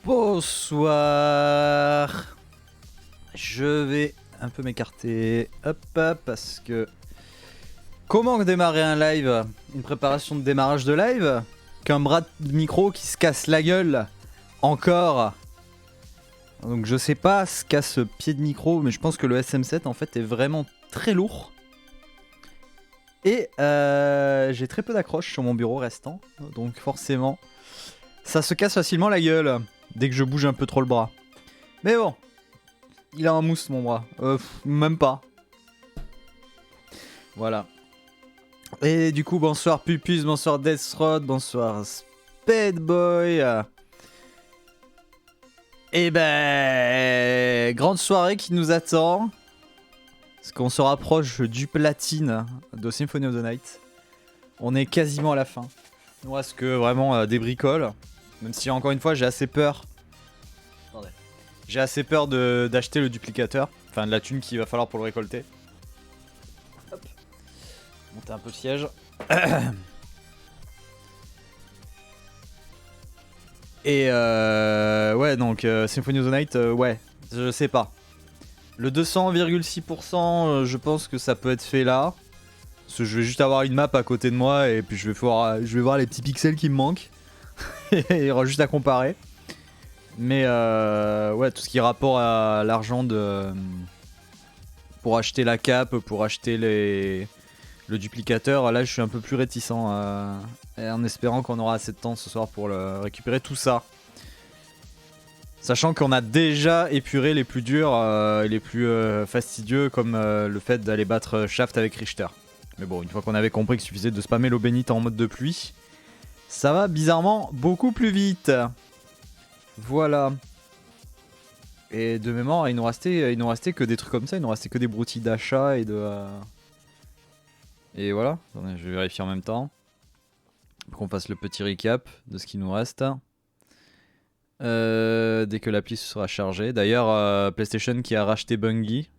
Bonsoir. Je vais un peu m'écarter. Hop, hop, parce que... Comment démarrer un live? Une préparation de démarrage de live? Qu'un bras de micro qui se casse la gueule. Encore. Donc je sais pas ce qu'a ce pied de micro, mais je pense que le SM7 en fait est vraiment très lourd. Et j'ai très peu d'accroches sur mon bureau restant. Donc forcément, ça se casse facilement la gueule dès que je bouge un peu trop le bras. Mais bon, il a un mousse mon bras. Même pas. Voilà. Et du coup, bonsoir Pupus, bonsoir Deathrod, bonsoir Spadeboy. Et ben, grande soirée qui nous attend. Parce qu'on se rapproche du platine de Symphony of the Night. On est quasiment à la fin. Il nous reste que vraiment des bricoles. Même si encore une fois j'ai assez peur. Attendez. J'ai assez peur d'acheter le duplicateur. Enfin de la thune qu'il va falloir pour le récolter. Hop. Monter un peu le siège. Et ouais donc Symphony of the Night, ouais, je sais pas. Le 200,6%, je pense que ça peut être fait là. Parce que je vais juste avoir une map à côté de moi et puis je vais voir les petits pixels qui me manquent. Et il y aura juste à comparer. Mais ouais, tout ce qui est rapport à l'argent de... pour acheter la cape, pour acheter le duplicateur, là je suis un peu plus réticent. En espérant qu'on aura assez de temps ce soir pour récupérer tout ça. Sachant qu'on a déjà épuré les plus durs et les plus fastidieux, comme le fait d'aller battre Shaft avec Richter. Mais bon, une fois qu'on avait compris qu'il suffisait de spammer l'eau bénite en mode de pluie, ça va bizarrement beaucoup plus vite. Voilà. Et de mémoire, il nous restait que des trucs comme ça, il nous restait que des broutilles d'achat et de... Et voilà, attendez, je vais vérifier en même temps. Pour qu'on fasse le petit recap de ce qui nous reste. Dès que l'appli sera chargée. D'ailleurs, PlayStation qui a racheté Bungie.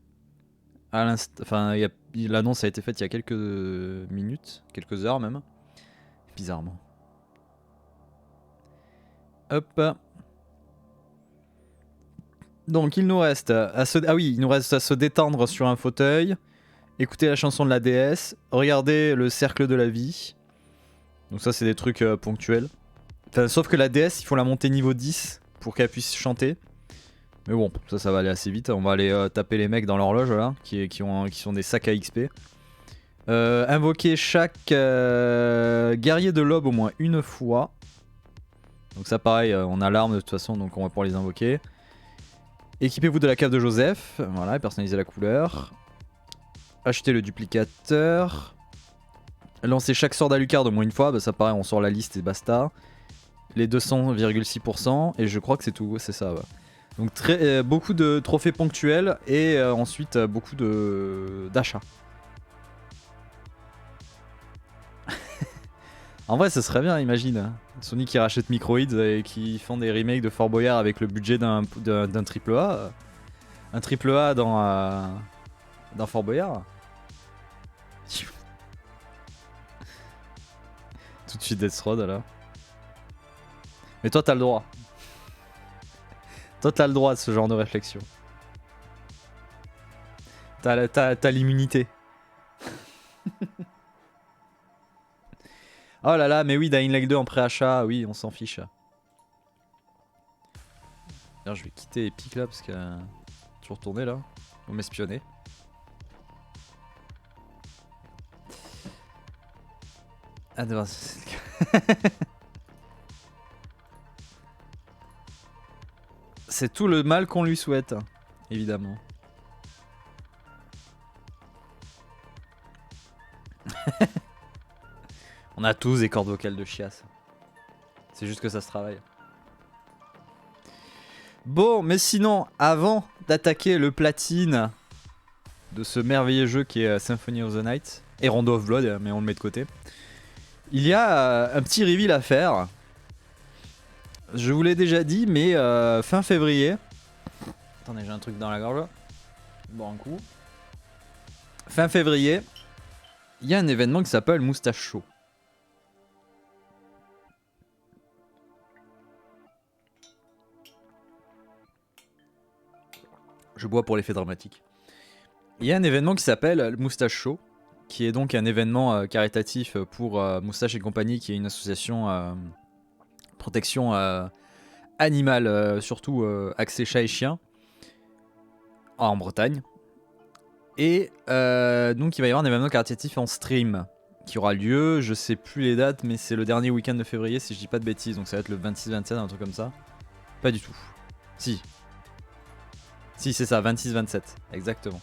Enfin, l'annonce a été faite il y a quelques minutes, quelques heures même. Bizarrement. Hop. Donc il nous reste à se détendre sur un fauteuil, écouter la chanson de la déesse, regarder le cercle de la vie. Donc ça c'est des trucs ponctuels. Enfin, sauf que la déesse, il faut la monter niveau 10 pour qu'elle puisse chanter. Mais bon, ça va aller assez vite. On va aller taper les mecs dans l'horloge là, qui sont des sacs à XP. Invoquer chaque guerrier de l'aube au moins une fois. Donc ça pareil, on a l'arme de toute façon, donc on va pouvoir les invoquer. Équipez-vous de la cave de Joseph, voilà, personnalisez la couleur. Achetez le duplicateur. Lancez chaque sort d'Alucard au moins une fois, bah ça pareil, on sort la liste et basta. Les 200,6%, et je crois que c'est tout, c'est ça. Ouais. Donc beaucoup de trophées ponctuels et ensuite beaucoup d'achats. En vrai, ce serait bien, imagine. Sony qui rachète Microids et qui font des remakes de Fort Boyard avec le budget d'un triple A. Un triple A dans Fort Boyard. Tout de suite Deathrod là. Mais toi t'as le droit. Toi t'as le droit de ce genre de réflexion. T'as l'immunité. Oh là là, mais oui, Dying Light 2 en préachat, oui, on s'en fiche. D'ailleurs, je vais quitter Epic là parce que je vais retourner là. On m'espionner. Ah non, c'est tout le mal qu'on lui souhaite, évidemment. On a tous des cordes vocales de chiasse. C'est juste que ça se travaille. Bon, mais sinon, avant d'attaquer le platine de ce merveilleux jeu qui est Symphony of the Night, et Rondo of Blood, mais on le met de côté, il y a un petit reveal à faire. Je vous l'ai déjà dit, mais fin février... Attendez, j'ai un truc dans la gorge. Bon, un coup. Fin février, il y a un événement qui s'appelle Moustache Show. Je bois pour l'effet dramatique. Il y a un événement qui s'appelle le Moustache Show, qui est donc un événement caritatif pour Moustache et compagnie, qui est une association protection animale, surtout axée chat et chien, en Bretagne. Et donc il va y avoir un événement caritatif en stream qui aura lieu, je sais plus les dates, mais c'est le dernier week-end de février si je dis pas de bêtises, donc ça va être le 26-27, un truc comme ça. Pas du tout. Si. Si, c'est ça, 26-27, exactement.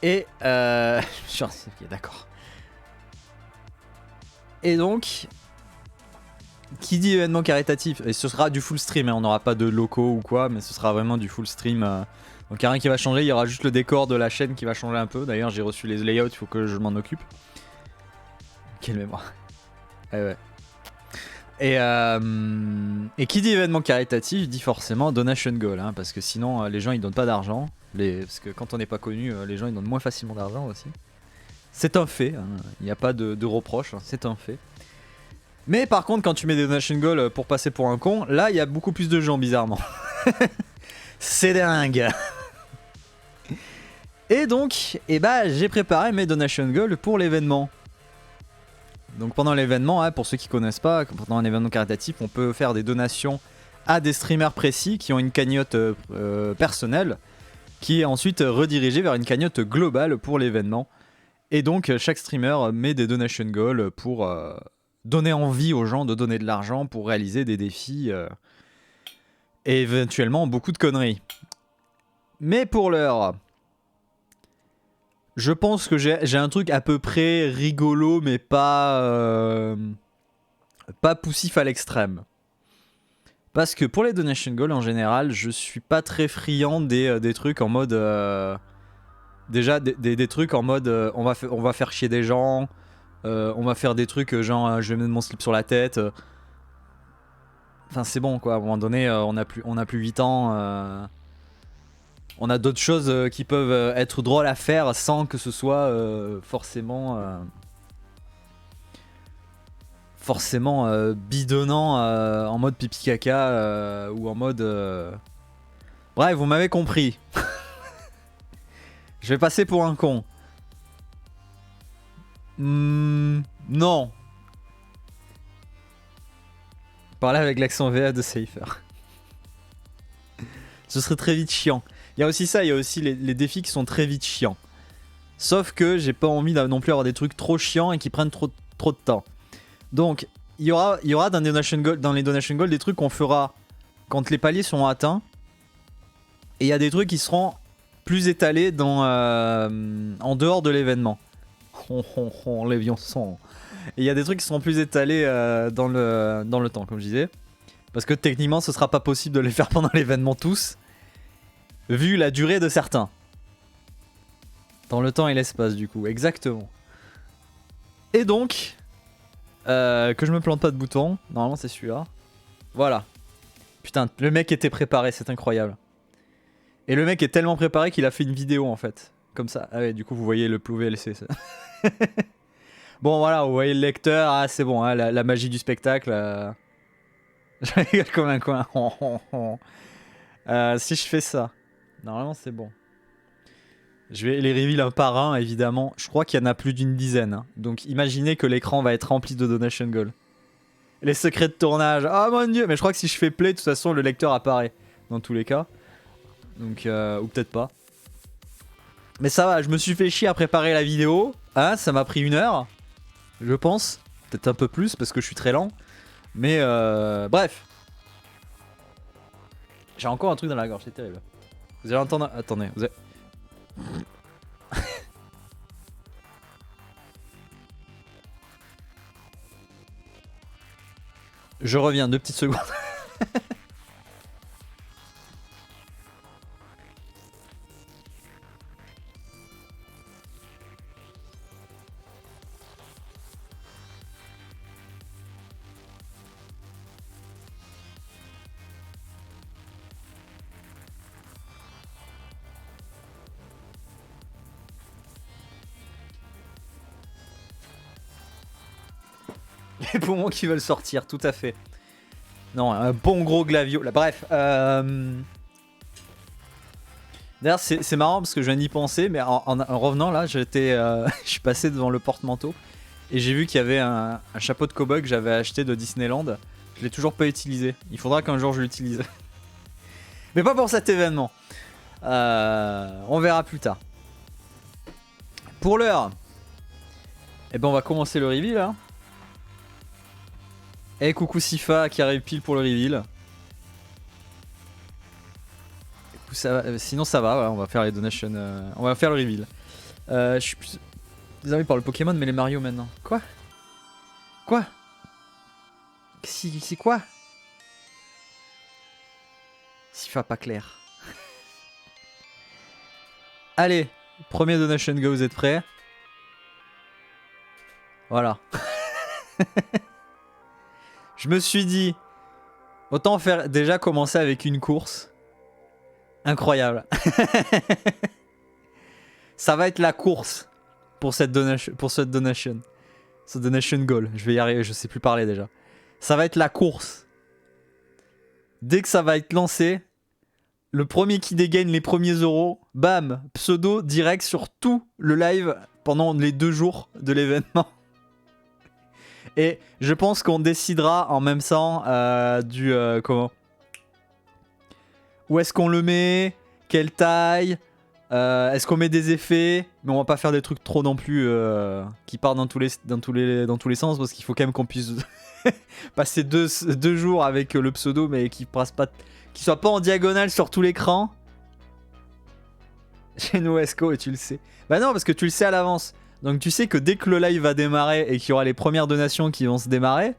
Et ok, d'accord. Et donc, qui dit événement caritatif, et ce sera du full stream, hein, on n'aura pas de locaux ou quoi, mais ce sera vraiment du full stream. Donc il n'y a rien qui va changer, il y aura juste le décor de la chaîne qui va changer un peu. D'ailleurs j'ai reçu les layouts, il faut que je m'en occupe. Quelle mémoire. Ouais. Et qui dit événement caritatif dit forcément donation goal, hein, parce que sinon les gens ils donnent pas d'argent. Parce que quand on n'est pas connu, les gens ils donnent moins facilement d'argent aussi. C'est un fait, hein, il n'y a pas de reproche, hein, c'est un fait. Mais par contre quand tu mets des donation goals pour passer pour un con, là il y a beaucoup plus de gens bizarrement. C'est dingue. Et donc, j'ai préparé mes donation goals pour l'événement. Donc pendant l'événement, hein, pour ceux qui connaissent pas, pendant un événement caritatif, on peut faire des donations à des streamers précis qui ont une cagnotte personnelle, qui est ensuite redirigée vers une cagnotte globale pour l'événement. Et donc chaque streamer met des donation goals pour donner envie aux gens de donner de l'argent pour réaliser des défis et éventuellement beaucoup de conneries. Mais pour l'heure, je pense que j'ai un truc à peu près rigolo, mais pas poussif à l'extrême. Parce que pour les donation goals en général, je suis pas très friand des trucs en mode... déjà des trucs en mode on va faire chier des gens, on va faire des trucs genre je vais mettre mon slip sur la tête. Enfin c'est bon quoi, à un moment donné on a plus 8 ans. On a d'autres choses qui peuvent être drôles à faire sans que ce soit forcément bidonnant en mode pipi caca ou en mode... Bref, vous m'avez compris. Je vais passer pour un con. Non. Parler avec l'accent VA de Cypher. Ce serait très vite chiant. Il y a aussi ça, il y a aussi les défis qui sont très vite chiants. Sauf que j'ai pas envie non plus avoir des trucs trop chiants et qui prennent trop de temps. Donc, il y aura dans les donation goals des trucs qu'on fera quand les paliers sont atteints. Et il y a des trucs qui seront plus étalés en dehors de l'événement. Les viançons. Et il y a des trucs qui seront plus étalés dans le temps, comme je disais. Parce que techniquement, ce sera pas possible de les faire pendant l'événement tous. Vu la durée de certains. Dans le temps et l'espace, du coup. Exactement. Et donc... que je me plante pas de bouton. Normalement, c'est celui-là. Voilà. Putain, le mec était préparé, c'est incroyable. Et le mec est tellement préparé qu'il a fait une vidéo, en fait. Comme ça. Ah ouais, du coup, vous voyez le VLC. Bon, voilà, vous voyez le lecteur. Ah, c'est bon, hein, la magie du spectacle. Je rigole comme un coin. Si je fais ça... Normalement c'est bon. Je vais les reveal un par un évidemment. Je crois qu'il y en a plus d'une dizaine. Hein. Donc imaginez que l'écran va être rempli de donation goals. Les secrets de tournage. Oh mon dieu. Mais je crois que si je fais play, de toute façon le lecteur apparaît. Dans tous les cas. Donc ou peut-être pas. Mais ça va, je me suis fait chier à préparer la vidéo. Hein, ça m'a pris 1 heure. Je pense. Peut-être un peu plus parce que je suis très lent. Mais bref. J'ai encore un truc dans la gorge, c'est terrible. Vous allez entendre... Attendez, vous allez... Je reviens, 2 petites secondes. Les poumons qui veulent sortir, tout à fait. Non, un bon gros glavio. Là, bref. D'ailleurs, c'est marrant parce que je viens d'y penser, mais en revenant là, j'étais, je suis passé devant le porte-manteau et j'ai vu qu'il y avait un chapeau de cow-boy que j'avais acheté de Disneyland. Je l'ai toujours pas utilisé. Il faudra qu'un jour je l'utilise. Mais pas pour cet événement. On verra plus tard. Pour l'heure, eh ben on va commencer le reveal. Hein. Et coucou Sifa qui arrive pile pour le reveal. Ça va, sinon ça va, voilà, on va faire les donations. On va faire le reveal. Je suis plus désolé par le Pokémon, mais les Mario maintenant. Quoi? Quoi? C'est quoi? Sifa pas clair. Allez, premier donation go, vous êtes prêts? Voilà. Je me suis dit, autant faire déjà commencer avec une course. Incroyable. Ça va être la course pour cette donation. Ce donation goal. Je vais y arriver, je sais plus parler déjà. Ça va être la course. Dès que ça va être lancé, le premier qui dégaine les premiers euros, bam, pseudo direct sur tout le live pendant les 2 jours de l'événement. Et je pense qu'on décidera en même temps comment. Où est-ce qu'on le met? Quelle taille? Est-ce qu'on met des effets? Mais on va pas faire des trucs trop non plus qui partent dans tous les sens parce qu'il faut quand même qu'on puisse passer deux jours avec le pseudo mais qui soit pas en diagonale sur tout l'écran. Chez nous Esco et tu le sais. Bah non parce que tu le sais à l'avance. Donc tu sais que dès que le live va démarrer et qu'il y aura les premières donations qui vont se démarrer,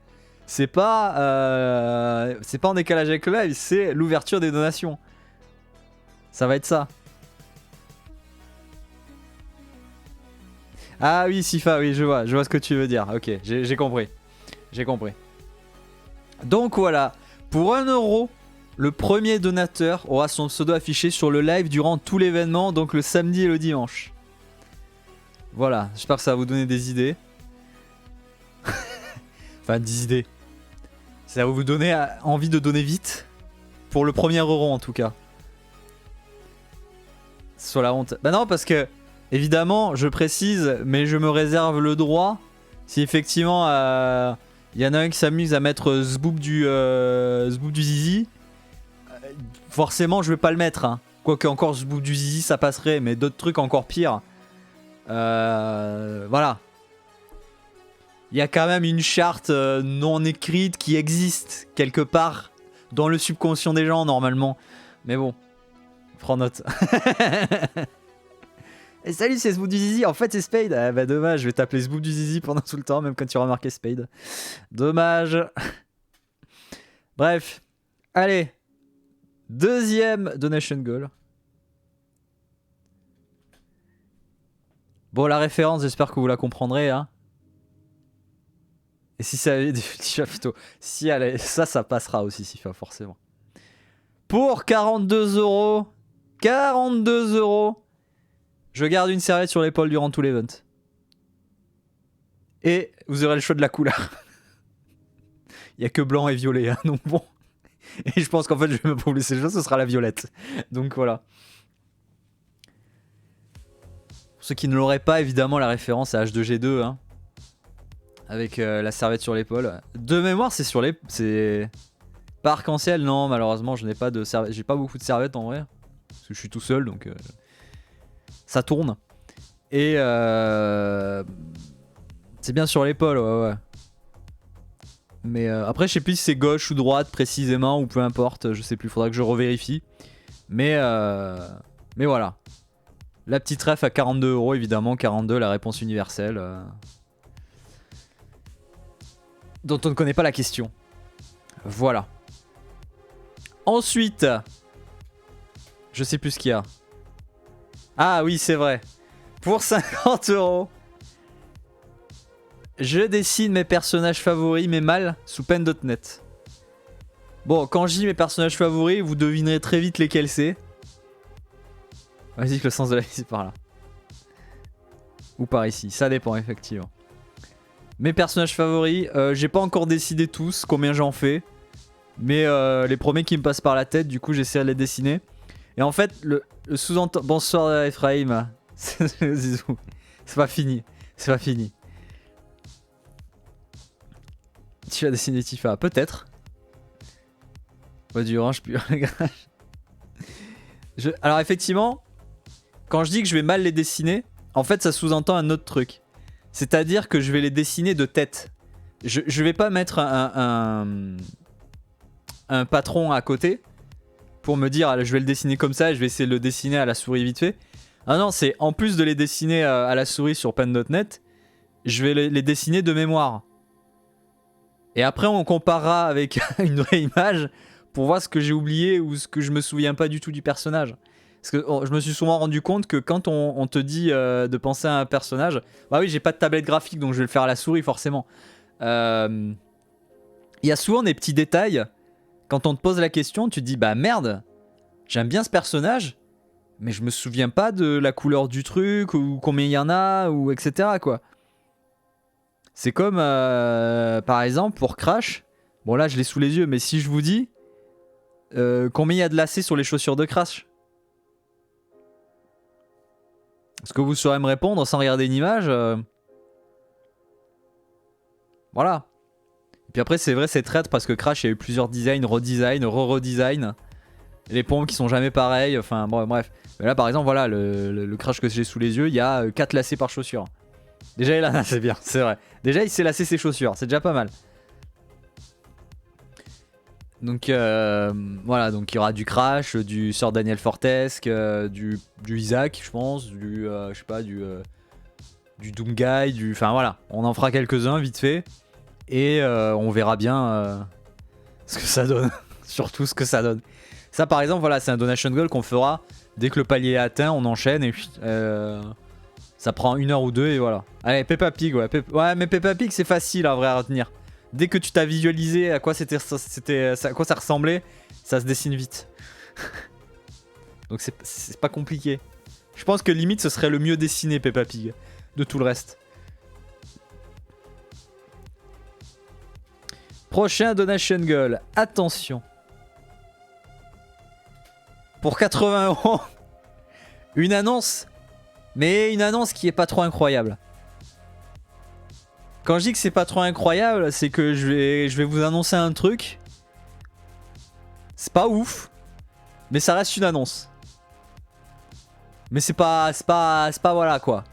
c'est pas en décalage avec le live, c'est l'ouverture des donations. Ça va être ça. Ah oui, Sifa, oui, je vois ce que tu veux dire. Ok, j'ai compris. J'ai compris. Donc voilà, pour 1 euro, le premier donateur aura son pseudo affiché sur le live durant tout l'événement, donc le samedi et le dimanche. Voilà, j'espère que ça va vous donner des idées. Enfin, des idées. Ça va vous donner envie de donner vite. Pour le premier euro en tout cas. Sur la honte. Bah non, parce que, évidemment, je précise, mais je me réserve le droit. Si effectivement, y en a un qui s'amuse à mettre Zboob du zizi, forcément, je vais pas le mettre. Hein. Quoique encore Zboob du zizi, ça passerait, mais d'autres trucs encore pires. Voilà. Il y a quand même une charte non écrite qui existe quelque part dans le subconscient des gens normalement. Mais bon, prends note. Et salut, c'est Zboob du Zizi. En fait, c'est Spade. Ah bah dommage, je vais t'appeler Zboob du Zizi pendant tout le temps, même quand tu auras marqué Spade. Dommage. Bref. Allez. Deuxième donation goal. Bon, la référence, j'espère que vous la comprendrez. Hein. Et si ça avait des chapiteaux, si elle ça passera aussi, Sifa, forcément. Pour 42 €, 42 €, je garde une serviette sur l'épaule durant tout l'event. Et vous aurez le choix de la couleur. Il n'y a que blanc et violet, hein, donc bon. Et je pense qu'en fait, je vais me laisser le choix, ce sera la violette. Donc voilà. Pour ceux qui ne l'auraient pas, évidemment, la référence à H2G2, hein. Avec la serviette sur l'épaule. De mémoire, c'est sur les... C'est... Pas arc-en-ciel, non, malheureusement, je n'ai pas de serviette. J'ai pas beaucoup de serviettes en vrai. Parce que je suis tout seul, donc... ça tourne. Et... c'est bien sur l'épaule, ouais. Mais après, je sais plus si c'est gauche ou droite précisément, ou peu importe. Je sais plus, faudra que je revérifie. Mais voilà. La petite ref à 42 €, évidemment. 42, la réponse universelle. Dont on ne connaît pas la question. Voilà. Ensuite, je sais plus ce qu'il y a. Ah oui, c'est vrai. Pour 50 €, je dessine mes personnages favoris, mais mal, sous pen.net. Bon, quand je dis mes personnages favoris, vous devinerez très vite lesquels c'est. Vas-y que le sens de la vie c'est par là. Ou par ici, ça dépend effectivement. Mes personnages favoris, j'ai pas encore décidé tous combien j'en fais. Mais les premiers qui me passent par la tête, du coup j'essaie de les dessiner. Et en fait, le sous-entendu... Bonsoir Ephraim. Zizou. C'est pas fini. C'est pas fini. Tu vas dessiner Tifa? Peut-être. Pas du orange, puis Alors effectivement, quand je dis que je vais mal les dessiner, en fait ça sous-entend un autre truc. C'est-à-dire que je vais les dessiner de tête. Je vais pas mettre un patron à côté pour me dire je vais le dessiner comme ça et je vais essayer de le dessiner à la souris vite fait. Ah non, c'est en plus de les dessiner à la souris sur pen.net, je vais les dessiner de mémoire. Et après on comparera avec une vraie image pour voir ce que j'ai oublié ou ce que je me souviens pas du tout du personnage. Parce que je me suis souvent rendu compte que quand on te dit de penser à un personnage, bah oui j'ai pas de tablette graphique donc je vais le faire à la souris forcément. Il y a souvent des petits détails. Quand on te pose la question, tu te dis bah merde, j'aime bien ce personnage, mais je me souviens pas de la couleur du truc ou combien il y en a ou etc. quoi. C'est comme par exemple pour Crash. Bon là je l'ai sous les yeux, mais si je vous dis combien il y a de lacets sur les chaussures de Crash, est-ce que vous saurez me répondre sans regarder une image Voilà. Et puis après c'est vrai c'est traître parce que Crash il y a eu plusieurs designs, redesign, re-redesign. Les pompes qui sont jamais pareilles, enfin bon, bref. Mais là par exemple voilà le Crash que j'ai sous les yeux, il y a 4 lacets par chaussure. Déjà il a c'est bien, c'est vrai. Déjà il s'est lacé ses chaussures, c'est déjà pas mal. Donc voilà, donc il y aura du Crash, du Sir Daniel Fortesque, du Isaac je pense, je sais pas, du Doomguy, enfin voilà, on en fera quelques-uns vite fait. Et on verra bien ce que ça donne. Surtout ce que ça donne. Ça par exemple voilà c'est un donation goal qu'on fera dès que le palier est atteint, on enchaîne et ça prend 1 heure ou 2 et voilà. Allez Peppa Pig ouais mais Peppa Pig c'est facile en vrai à retenir. Dès que tu t'as visualisé à quoi à quoi ça ressemblait, ça se dessine vite. Donc c'est pas compliqué. Je pense que limite ce serait le mieux dessiné Peppa Pig de tout le reste. Prochain donation goal, attention. Pour 80 €, une annonce, mais une annonce qui est pas trop incroyable. Quand je dis que c'est pas trop incroyable, c'est que je vais vous annoncer un truc. C'est pas ouf, mais ça reste une annonce. Mais c'est pas voilà quoi.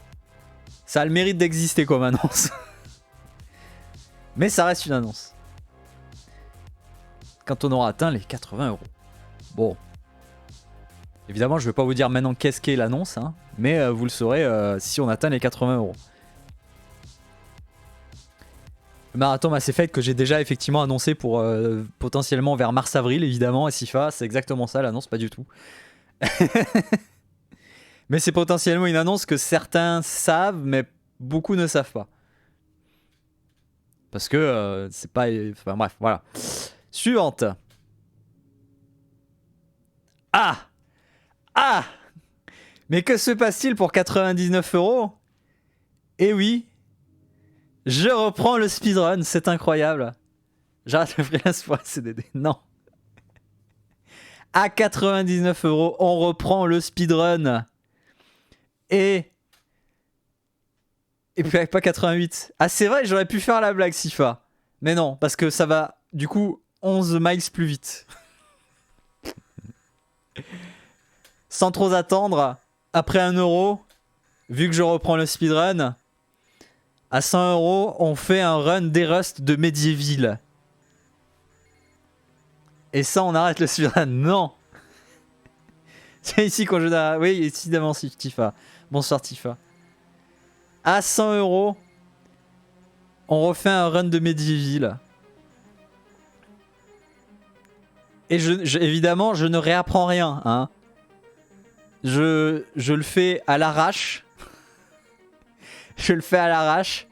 Ça a le mérite d'exister comme annonce. Mais ça reste une annonce. Quand on aura atteint les 80 €. Bon. Évidemment, je vais pas vous dire maintenant qu'est-ce qu'est l'annonce, hein, mais vous le saurez si on atteint les 80 €. Le marathon Mass Effect que j'ai déjà effectivement annoncé pour potentiellement vers mars-avril, évidemment, à Sifa, c'est exactement ça l'annonce, pas du tout. Mais c'est potentiellement une annonce que certains savent, mais beaucoup ne savent pas. Parce que c'est pas... Enfin bref, voilà. Suivante. Ah! Ah! Mais que se passe-t-il pour 99 €? Eh oui, je reprends le speedrun, c'est incroyable. J'arrête le freelance pour un CDD. Non. À 99 €, on reprend le speedrun. Et puis pas 88. Ah c'est vrai, j'aurais pu faire la blague Sifa. Mais non, parce que ça va du coup 11 miles plus vite. Sans trop attendre, après 1 €, vu que je reprends le speedrun, à 100 €, on fait un run d'Erust de Medieval. Et ça, on arrête le speedrun. Non. C'est ici qu'on joue dans... Oui, ici d'avance, Tifa. Bonsoir Tifa. À 100 €, on refait un run de Medieval. Et évidemment, je ne réapprends rien. Hein. Je le fais à l'arrache. Je le fais à l'arrache.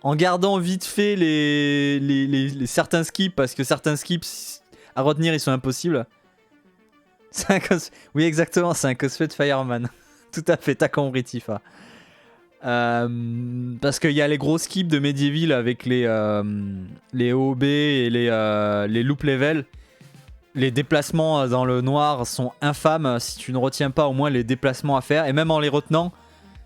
En gardant vite fait les certains skips. Parce que certains skips à retenir, ils sont impossibles. Oui, exactement, c'est un cosplay de Fireman. Tout à fait, t'as compris, Tifa. Parce qu'il y a les gros skips de Medieval avec les OB et les loop level Les déplacements dans le noir sont infâmes si tu ne retiens pas au moins les déplacements à faire. Et même en les retenant,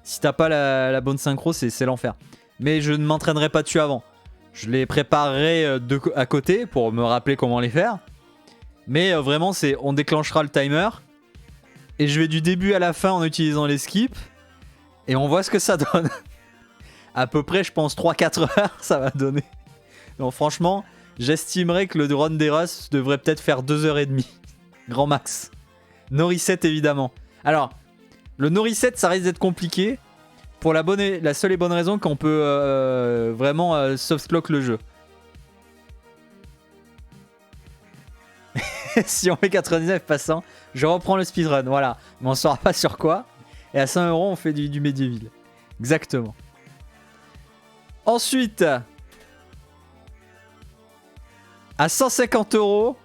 si t'as pas la bonne synchro, c'est l'enfer. Mais je ne m'entraînerai pas dessus avant. Je les préparerai à côté pour me rappeler comment les faire. Mais vraiment, on déclenchera le timer. Et je vais du début à la fin en utilisant les skips. Et on voit ce que ça donne. À peu près, je pense, 3-4 heures, ça va donner. Donc franchement, j'estimerais que le run des Rust devrait peut-être faire 2h30. Grand max. No reset, évidemment. Alors, le no reset, ça risque d'être compliqué. Pour la seule et bonne raison qu'on peut vraiment softlock le jeu. Si on fait 99 passants, je reprends le speedrun, voilà. Mais on saura pas sur quoi. Et à 100 €, on fait du Medieval. Exactement. Ensuite, à 150 €.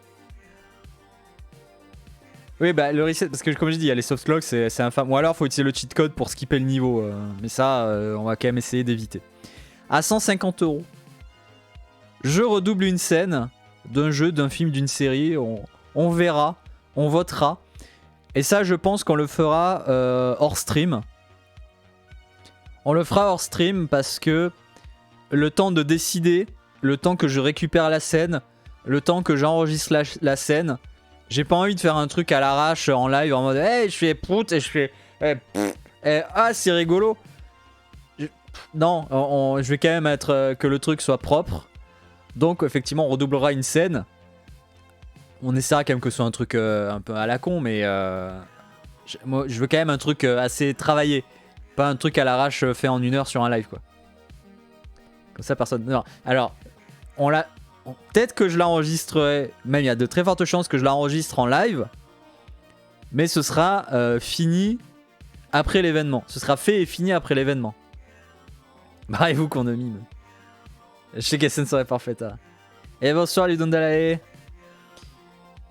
Oui, bah le reset, parce que comme je dis, il y a les softlocks, c'est infâme. Ou alors, faut utiliser le cheat code pour skipper le niveau. Mais ça, on va quand même essayer d'éviter. À 150 €, je redouble une scène d'un jeu, d'un film, d'une série. On verra, on votera. Et ça, je pense qu'on le fera hors stream. On le fera hors stream parce que le temps de décider, le temps que je récupère la scène, le temps que j'enregistre la scène, j'ai pas envie de faire un truc à l'arrache en live en mode hey, je fais prout et je fais ah, c'est rigolo. Non, je vais quand même être que le truc soit propre. Donc, effectivement, on redoublera une scène. On essaiera quand même que ce soit un truc un peu à la con, mais moi, je veux quand même un truc assez travaillé. Pas un truc à l'arrache fait en 1 heure sur un live, quoi. Comme ça, personne... Non. Alors, peut-être que je l'enregistrerai, même il y a de très fortes chances que je l'enregistre en live, mais ce sera fini après l'événement. Ce sera fait et fini après l'événement. Barrez-vous qu'on a mis. Je sais qu'elle serait parfaite. Hein. Et bonsoir Ludondalae.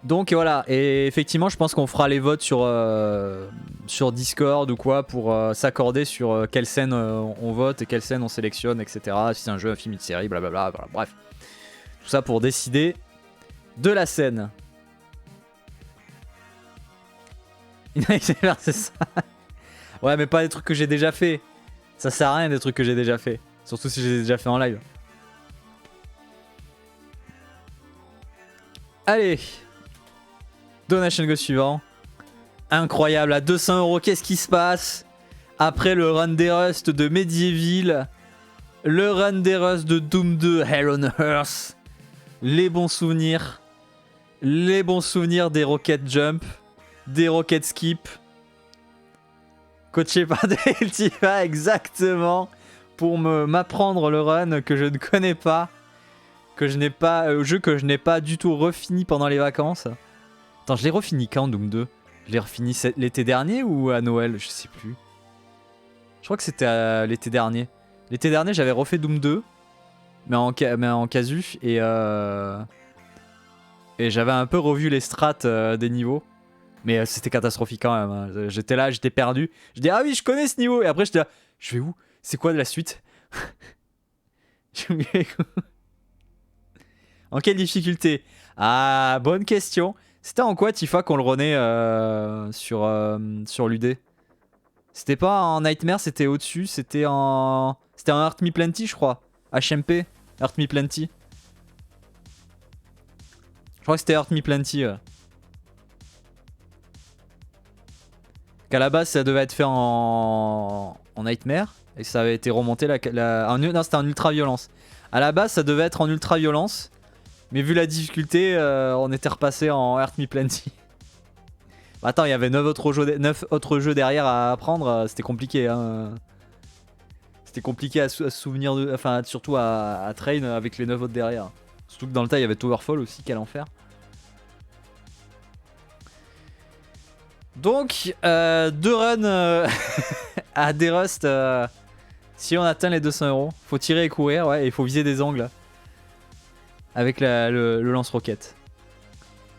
Donc voilà, et effectivement je pense qu'on fera les votes sur Discord ou quoi pour s'accorder sur quelle scène on vote et quelle scène on sélectionne, etc. Si c'est un jeu, un film, une série, blablabla, bref. Tout ça pour décider de la scène. C'est ça. Ouais, mais pas des trucs que j'ai déjà fait. Ça sert à rien des trucs que j'ai déjà fait. Surtout si j'ai déjà fait en live. Allez. Donation go suivant. Incroyable, à 200 €, qu'est-ce qui se passe? Après le run des Rust de Medieval, le run des Rust de Doom 2, Hell on Earth, les bons souvenirs des Rocket Jump, des Rocket Skip, coaché par Deltiva, exactement, pour m'apprendre le run que je ne connais pas, jeu que je n'ai pas du tout refini pendant les vacances. Attends, je l'ai refini quand, Doom 2? Je l'ai refini l'été dernier ou à Noël? Je sais plus. Je crois que c'était l'été dernier. L'été dernier, j'avais refait Doom 2, mais en casu, et j'avais un peu revu les strats des niveaux. Mais c'était catastrophique quand même. Hein. J'étais là, j'étais perdu. Je dis, ah oui, je connais ce niveau. Et après, j'étais là, je vais où? C'est quoi de la suite? J'ai oublié. En quelle difficulté? Ah, bonne question. C'était en quoi, Tifa, qu'on le runait sur l'UD? C'était pas en Nightmare, c'était au-dessus. C'était en Heart Me Plenty, je crois. HMP, Heart Me Plenty. Je crois que c'était Heart Me Plenty. Qu'à la base, ça devait être fait en Nightmare. Et ça avait été remonté non, c'était en ultra violence. À la base, ça devait être en ultra violence. Mais vu la difficulté, on était repassé en Heart Me Plenty. Attends, il y avait 9 autres jeux derrière à apprendre. C'était compliqué. Hein. C'était compliqué à se souvenir de. Enfin, surtout à train avec les 9 autres derrière. Surtout que dans le tas, il y avait Towerfall aussi. Quel enfer. Donc, 2 runs à des Rust. Si on atteint les 200 €, faut tirer et courir, ouais, et il faut viser des angles. Avec le lance-roquette.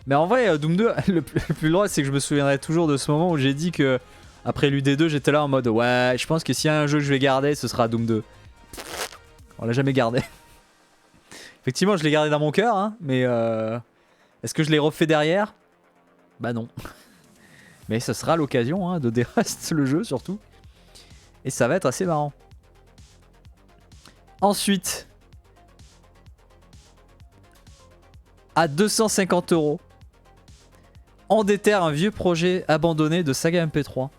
Mais en vrai, Doom 2, le plus drôle, c'est que je me souviendrai toujours de ce moment où j'ai dit que après l'UD2, j'étais là en mode ouais, je pense que s'il y a un jeu que je vais garder, ce sera Doom 2. On l'a jamais gardé. Effectivement, je l'ai gardé dans mon cœur, hein, mais Est-ce que je les refais derrière? Bah non. Mais ce sera l'occasion hein, de dérust le jeu surtout. Et ça va être assez marrant. Ensuite, à 250 €, on déterre un vieux projet abandonné de Saga MP3.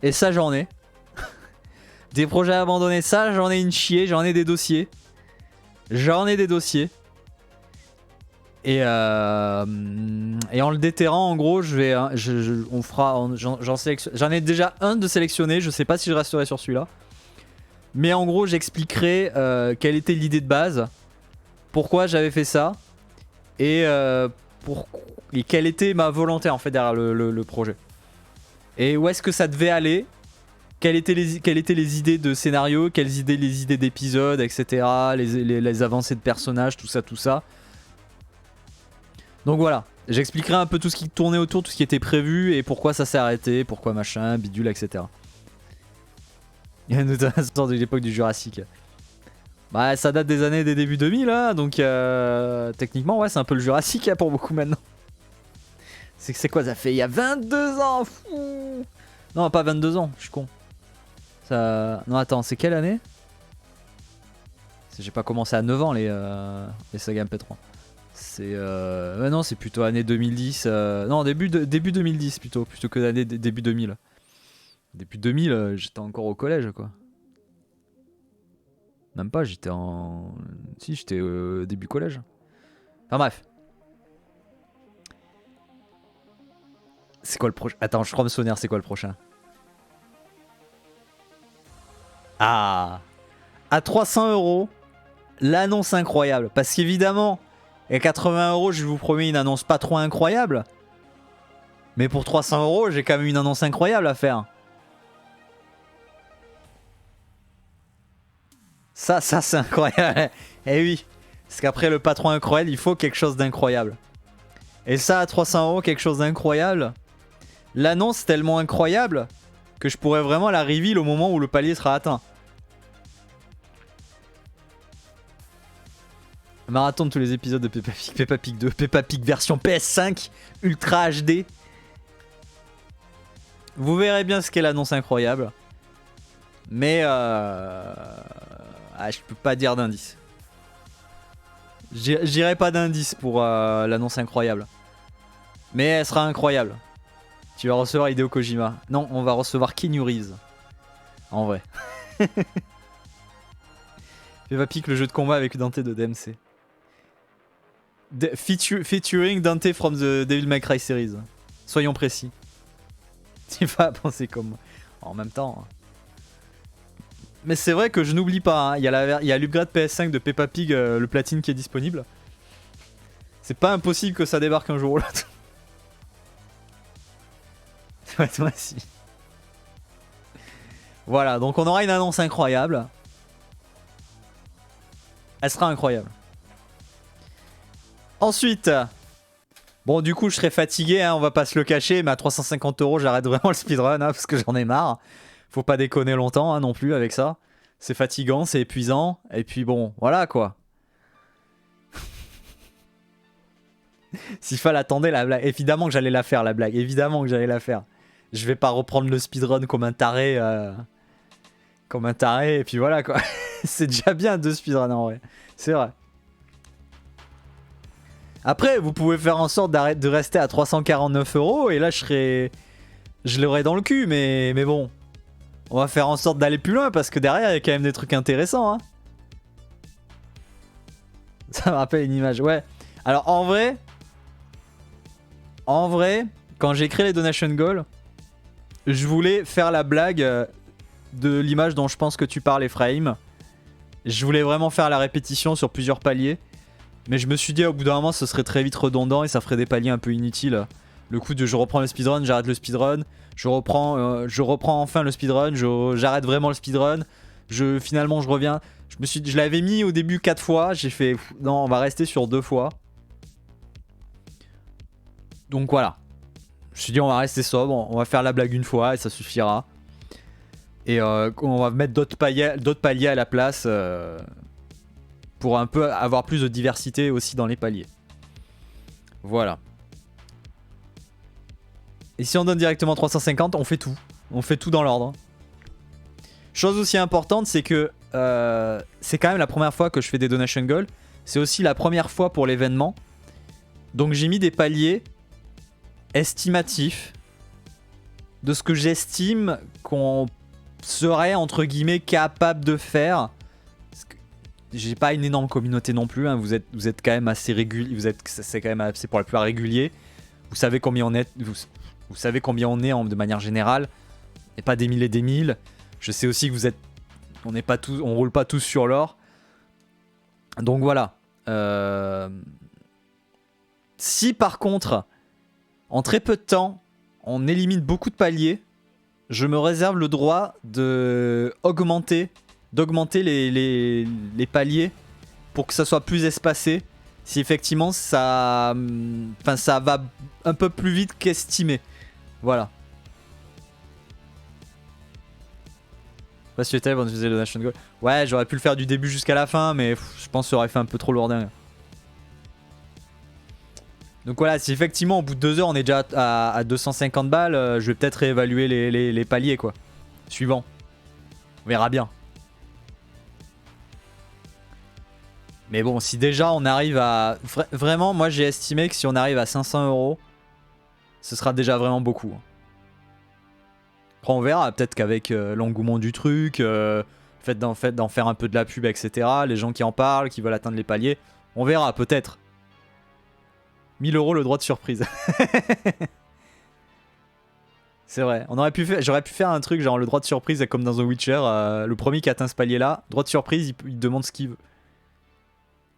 Et ça j'en ai. Des projets abandonnés, ça j'en ai une chier, j'en ai des dossiers. J'en ai des dossiers. Et en le déterrant, en gros, on fera, j'en ai déjà un de sélectionné. Je sais pas si je resterai sur celui-là, mais en gros, j'expliquerai quelle était l'idée de base, pourquoi j'avais fait ça, et quelle était ma volonté en fait derrière le projet. Et où est-ce que ça devait aller, quelles étaient les idées de scénario, les idées d'épisodes, etc., les avancées de personnages, tout ça. Donc voilà, j'expliquerai un peu tout ce qui tournait autour, tout ce qui était prévu et pourquoi ça s'est arrêté, pourquoi machin, bidule, etc. Il y a une sorte de l'époque du Jurassique. Bah ça date des débuts 2000 hein, donc techniquement ouais c'est un peu le Jurassique hein, pour beaucoup maintenant. C'est quoi ça fait il y a 22 ans fou. Non pas 22 ans, je suis con. Ça... Non attends, c'est quelle année? J'ai pas commencé à 9 ans les sagas MP3. C'est non c'est plutôt année 2010 non début 2010 plutôt que l'année début 2000. Début 2000 j'étais encore au collège quoi. Même pas, j'étais en... Si j'étais début collège. Enfin bref. C'est quoi le prochain? Attends, je crois me souvenir c'est quoi le prochain. Ah, à 300 €, l'annonce incroyable. Parce qu'évidemment, à 80 €, je vous promets une annonce pas trop incroyable. Mais pour 300 €, j'ai quand même une annonce incroyable à faire. Ça c'est incroyable. Eh oui, parce qu'après le patron incroyable, il faut quelque chose d'incroyable. Et ça à 300 €, quelque chose d'incroyable. L'annonce tellement incroyable que je pourrais vraiment la reveal au moment où le palier sera atteint. Marathon de tous les épisodes de Peppa Pig 2, Peppa Pig version PS5 Ultra HD. Vous verrez bien ce qu'est l'annonce incroyable. Mais je peux pas dire d'indice. J'irai pas d'indice pour l'annonce incroyable. Mais elle sera incroyable. Tu vas recevoir Hideo Kojima. Non, on va recevoir Keanu Reeves. En vrai. Peppa Pig, le jeu de combat avec Dante de DMC. Featuring Dante from the Devil May Cry series. Soyons précis. Tu vas penser comme moi. En même temps. Mais c'est vrai que je n'oublie pas. Hein. Il y a l'upgrade PS5 de Peppa Pig, le platine qui est disponible. C'est pas impossible que ça débarque un jour ou l'autre. Ouais, toi aussi. Voilà, donc on aura une annonce incroyable. Elle sera incroyable. Ensuite, bon du coup je serai fatigué, hein, on va pas se le cacher, mais à 350 € j'arrête vraiment le speedrun hein, parce que j'en ai marre. Faut pas déconner longtemps hein, non plus avec ça. C'est fatigant, c'est épuisant, et puis bon, voilà quoi. S'il fallait attendre la blague, évidemment que j'allais la faire la blague, évidemment que j'allais la faire. Je vais pas reprendre le speedrun comme un taré, et puis voilà quoi. C'est déjà bien de speedrun en vrai, c'est vrai. Après, vous pouvez faire en sorte de rester à 349 € et là je l'aurai dans le cul, mais bon. On va faire en sorte d'aller plus loin parce que derrière il y a quand même des trucs intéressants. Hein. Ça me rappelle une image, ouais. Alors en vrai, quand j'ai créé les donation goals, je voulais faire la blague de l'image dont je pense que tu parles, Ephraim. Je voulais vraiment faire la répétition sur plusieurs paliers. Mais je me suis dit au bout d'un moment ce serait très vite redondant et ça ferait des paliers un peu inutiles. Le coup de je reprends le speedrun, j'arrête le speedrun, je reprends enfin le speedrun, j'arrête vraiment le speedrun, finalement je reviens. Je l'avais mis au début 4 fois, j'ai fait non on va rester sur 2 fois. Donc voilà. Je me suis dit on va rester sobre, on va faire la blague une fois et ça suffira. Et on va mettre d'autres paliers à la place pour un peu avoir plus de diversité aussi dans les paliers. Voilà. Et si on donne directement 350, on fait tout. On fait tout dans l'ordre. Chose aussi importante, c'est que c'est quand même la première fois que je fais des donation goals. C'est aussi la première fois pour l'événement. Donc j'ai mis des paliers estimatifs de ce que j'estime qu'on serait entre guillemets capable de faire. J'ai pas une énorme communauté non plus, hein. Vous êtes quand même assez régulier, c'est quand même assez pour la plupart régulier. Vous savez combien on est, vous savez combien on est de manière générale, et pas des mille et des mille. Je sais aussi que vous êtes, on roule pas tous sur l'or. Donc voilà. Si par contre, en très peu de temps, on élimine beaucoup de paliers, je me réserve le droit d'augmenter les paliers pour que ça soit plus espacé. Si effectivement ça va un peu plus vite qu'estimé. Voilà. Pas si tu on faisait le Nation Goal. Ouais, j'aurais pu le faire du début jusqu'à la fin, mais je pense que ça aurait fait un peu trop lourdin. Donc voilà, si effectivement au bout de 2 heures on est déjà à 250 balles, je vais peut-être réévaluer les paliers quoi. Suivant. On verra bien. Mais bon, si déjà on arrive à... Vraiment, moi j'ai estimé que si on arrive à 500 €, ce sera déjà vraiment beaucoup. Après on verra, peut-être qu'avec l'engouement du truc, le fait d'en faire un peu de la pub, etc. Les gens qui en parlent, qui veulent atteindre les paliers, on verra peut-être. 1000 € le droit de surprise. C'est vrai, j'aurais pu faire un truc genre le droit de surprise comme dans The Witcher, le premier qui atteint ce palier là, droit de surprise, il demande ce qu'il veut.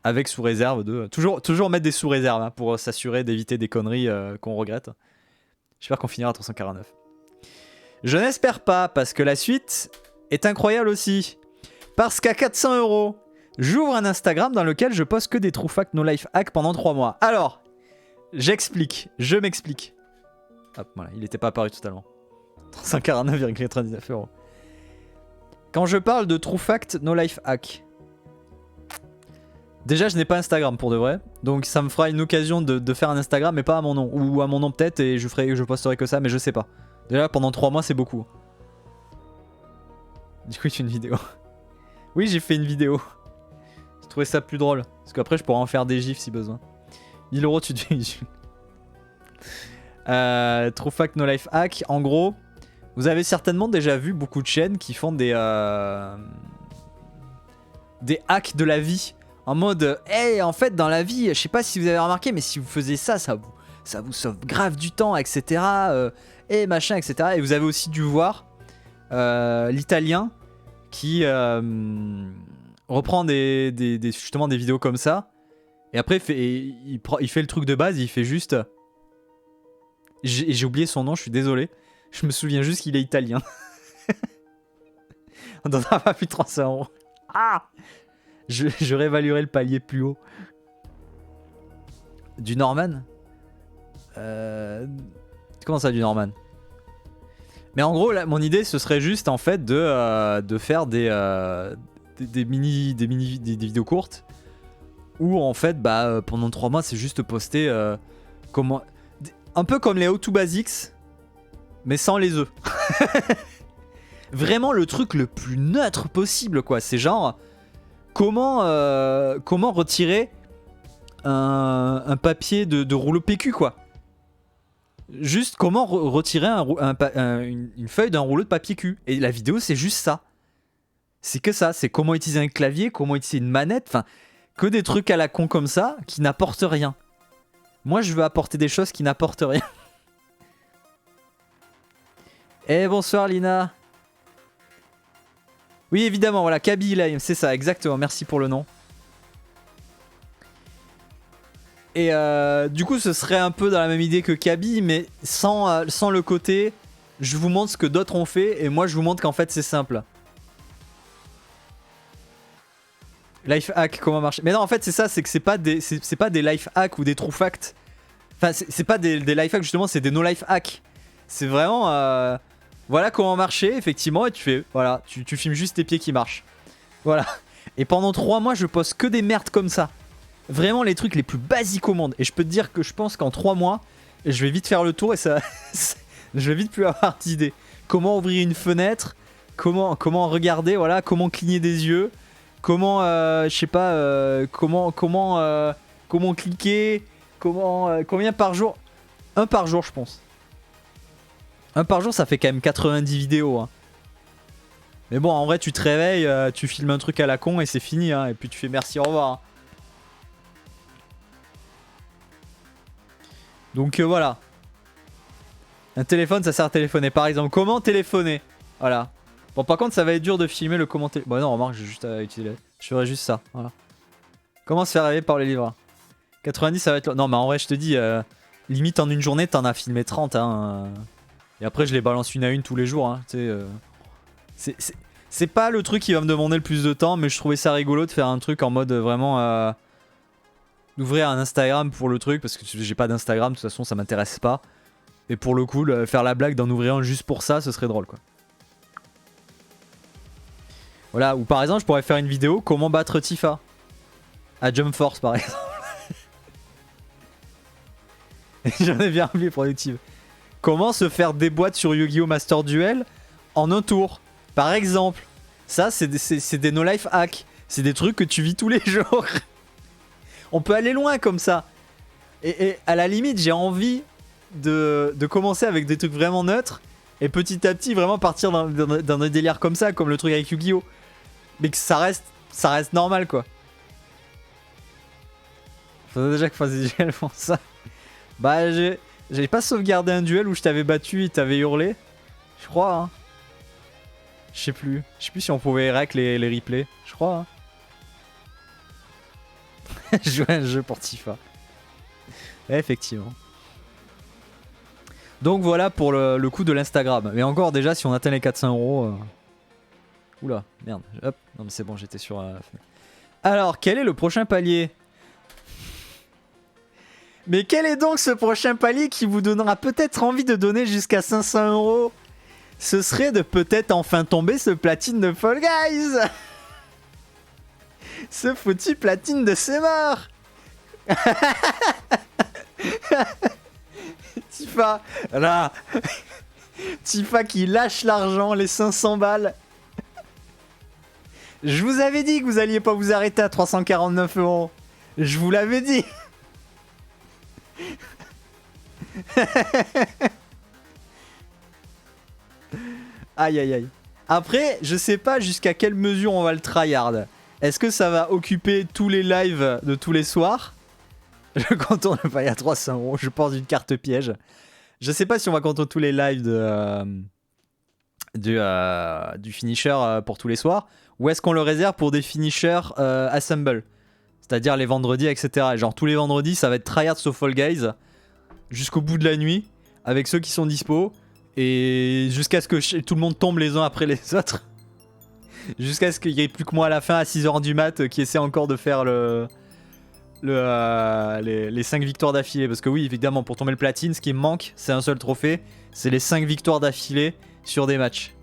Avec sous réserve de... Toujours mettre des sous réserves hein, pour s'assurer d'éviter des conneries qu'on regrette. J'espère qu'on finira à 349. Je n'espère pas parce que la suite est incroyable aussi. Parce qu'à 400 €, j'ouvre un Instagram dans lequel je poste que des true facts no life hack pendant 3 mois. Alors... je m'explique. Hop, voilà, il n'était pas apparu totalement. 349,99 €. Quand je parle de True Fact No Life Hack, déjà je n'ai pas Instagram pour de vrai, donc ça me fera une occasion de faire un Instagram, mais pas à mon nom. Ou à mon nom peut-être, et je posterai que ça, mais je sais pas. Déjà pendant 3 mois c'est beaucoup. Du coup il fait une vidéo. Oui j'ai fait une vidéo. J'ai trouvé ça plus drôle, parce qu'après je pourrais en faire des gifs si besoin. 1000 €, tu te fais True Fact No Life Hack. En gros, vous avez certainement déjà vu beaucoup de chaînes qui font des hacks de la vie. En mode, hey, en fait, dans la vie, je sais pas si vous avez remarqué, mais si vous faisiez ça, ça vous sauve grave du temps, etc. Et machin, etc. Et vous avez aussi dû voir l'italien qui reprend justement des vidéos comme ça. Et après, il fait le truc de base, il fait juste... J'ai oublié son nom, je suis désolé. Je me souviens juste qu'il est italien. On n'en a pas plus de 300 €. Ah, je réévaluerai le palier plus haut. Du Norman Comment ça, du Norman? Mais en gros, là, mon idée, ce serait juste en fait de faire des vidéos courtes. Où en fait, pendant 3 mois, c'est juste poster comment... Un peu comme les How to Basics, mais sans les œufs. Vraiment le truc le plus neutre possible, quoi. C'est genre, comment retirer un papier de rouleau PQ, quoi. Juste comment retirer une feuille d'un rouleau de papier cul. Et la vidéo, c'est juste ça. C'est que ça. C'est comment utiliser un clavier, comment utiliser une manette, enfin... Que des trucs à la con comme ça, qui n'apportent rien. Moi, je veux apporter des choses qui n'apportent rien. Eh, bonsoir, Lina. Oui, évidemment, voilà, Kaby Lime, c'est ça, exactement. Merci pour le nom. Et du coup, ce serait un peu dans la même idée que Kaby, mais sans le côté... Je vous montre ce que d'autres ont fait, et moi, je vous montre qu'en fait, c'est simple. Life hack, comment marcher? Mais non, en fait, c'est ça, c'est que c'est pas des life hacks ou des true facts. Enfin, c'est pas des life hacks, justement, c'est des no life hacks. C'est vraiment. Voilà comment marcher, effectivement, et tu fais. Voilà, tu filmes juste tes pieds qui marchent. Voilà. Et pendant 3 mois, je poste que des merdes comme ça. Vraiment les trucs les plus basiques au monde. Et je peux te dire que je pense qu'en 3 mois, je vais vite faire le tour et ça... je vais vite plus avoir d'idées. Comment ouvrir une fenêtre, comment regarder, voilà, comment cligner des yeux, comment, je sais pas, comment cliquer, combien par jour. Un par jour, je pense. Un par jour, ça fait quand même 90 vidéos. Hein. Mais bon, en vrai, tu te réveilles, tu filmes un truc à la con et c'est fini. Hein, et puis tu fais merci, au revoir. Hein. Donc voilà. Un téléphone, ça sert à téléphoner. Par exemple, comment téléphoner? Voilà. Bon, par contre, ça va être dur de filmer le comment téléphoner. Bon, non, remarque, j'ai juste à utiliser. Je ferai juste ça. Voilà. Comment se faire rêver par les livres? 90, ça va être. Non, mais en vrai, je te dis, limite en une journée, t'en as filmé 30. Hein. Et après, je les balance une à une tous les jours. Hein. C'est pas le truc qui va me demander le plus de temps, mais je trouvais ça rigolo de faire un truc en mode vraiment. D'ouvrir un Instagram pour le truc, parce que j'ai pas d'Instagram, de toute façon, ça m'intéresse pas. Et pour le coup, faire la blague d'en ouvrir un juste pour ça, ce serait drôle quoi. Voilà, ou par exemple, je pourrais faire une vidéo comment battre Tifa. À Jump Force par exemple. J'en ai bien oublié productive. Comment se faire des boîtes sur Yu-Gi-Oh! Master Duel en un tour. Par exemple. Ça, c'est des no-life hacks. C'est des trucs que tu vis tous les jours. On peut aller loin comme ça. Et à la limite, j'ai envie de commencer avec des trucs vraiment neutres et petit à petit vraiment partir dans un délire comme ça, comme le truc avec Yu-Gi-Oh! Mais que ça reste normal quoi. Faudrait déjà que je fasse des duels pour ça. Bah j'ai pas sauvegardé un duel où je t'avais battu et t'avais hurlé. Je crois hein. Je sais plus si on pouvait rec les replays. Je crois hein. Jouer à un jeu pour Tifa. Effectivement. Donc voilà pour le coup de l'Instagram. Mais encore déjà si on atteint les 400 €. Oula, merde. Hop. Non mais c'est bon, j'étais sur... Alors, quel est le prochain palier? Mais quel est donc ce prochain palier qui vous donnera peut-être envie de donner jusqu'à 500 €? Ce serait de peut-être enfin tomber ce platine de Fall Guys. Ce foutu platine de c'est mort. Tifa, là. Tifa qui lâche l'argent, les 500 balles. Je vous avais dit que vous alliez pas vous arrêter à 349 €. Je vous l'avais dit. Aïe aïe aïe. Après, je sais pas jusqu'à quelle mesure on va le tryhard. Est-ce que ça va occuper tous les lives de tous les soirs? Je contourne pas, il y a 300 €. Je pense d'une carte piège. Je sais pas si on va contourner tous les lives du finisher pour tous les soirs. Ou est-ce qu'on le réserve pour des finishers assemble? C'est-à-dire les vendredis, etc. Genre tous les vendredis, ça va être tryhard sauf Fall Guys. Jusqu'au bout de la nuit. Avec ceux qui sont dispo. Et jusqu'à ce que tout le monde tombe les uns après les autres. Jusqu'à ce qu'il n'y ait plus que moi à la fin à 6h du mat qui essaie encore de faire les 5 victoires d'affilée. Parce que oui, évidemment, pour tomber le platine, ce qui me manque, c'est un seul trophée. C'est les 5 victoires d'affilée sur des matchs.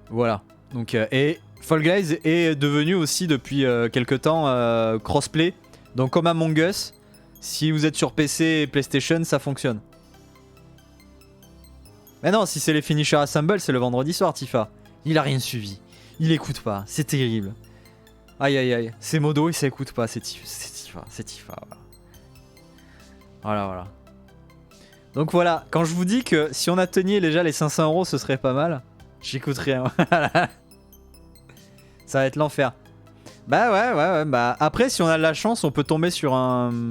Voilà. Donc, et Fall Guys est devenu aussi depuis quelques temps crossplay. Donc comme Among Us, si vous êtes sur PC et PlayStation, ça fonctionne. Mais non, si c'est les finishers assemble, c'est le vendredi soir, Tifa. Il a rien suivi. Il écoute pas. C'est terrible. Aïe aïe aïe. C'est modo et ça écoute pas. C'est Tifa. C'est Tifa. Voilà. Voilà. Donc voilà. Quand je vous dis que si on atteignait déjà les 500 €, ce serait pas mal. J'écoute rien. Ça va être l'enfer. Bah ouais. Bah après, si on a de la chance, on peut tomber sur un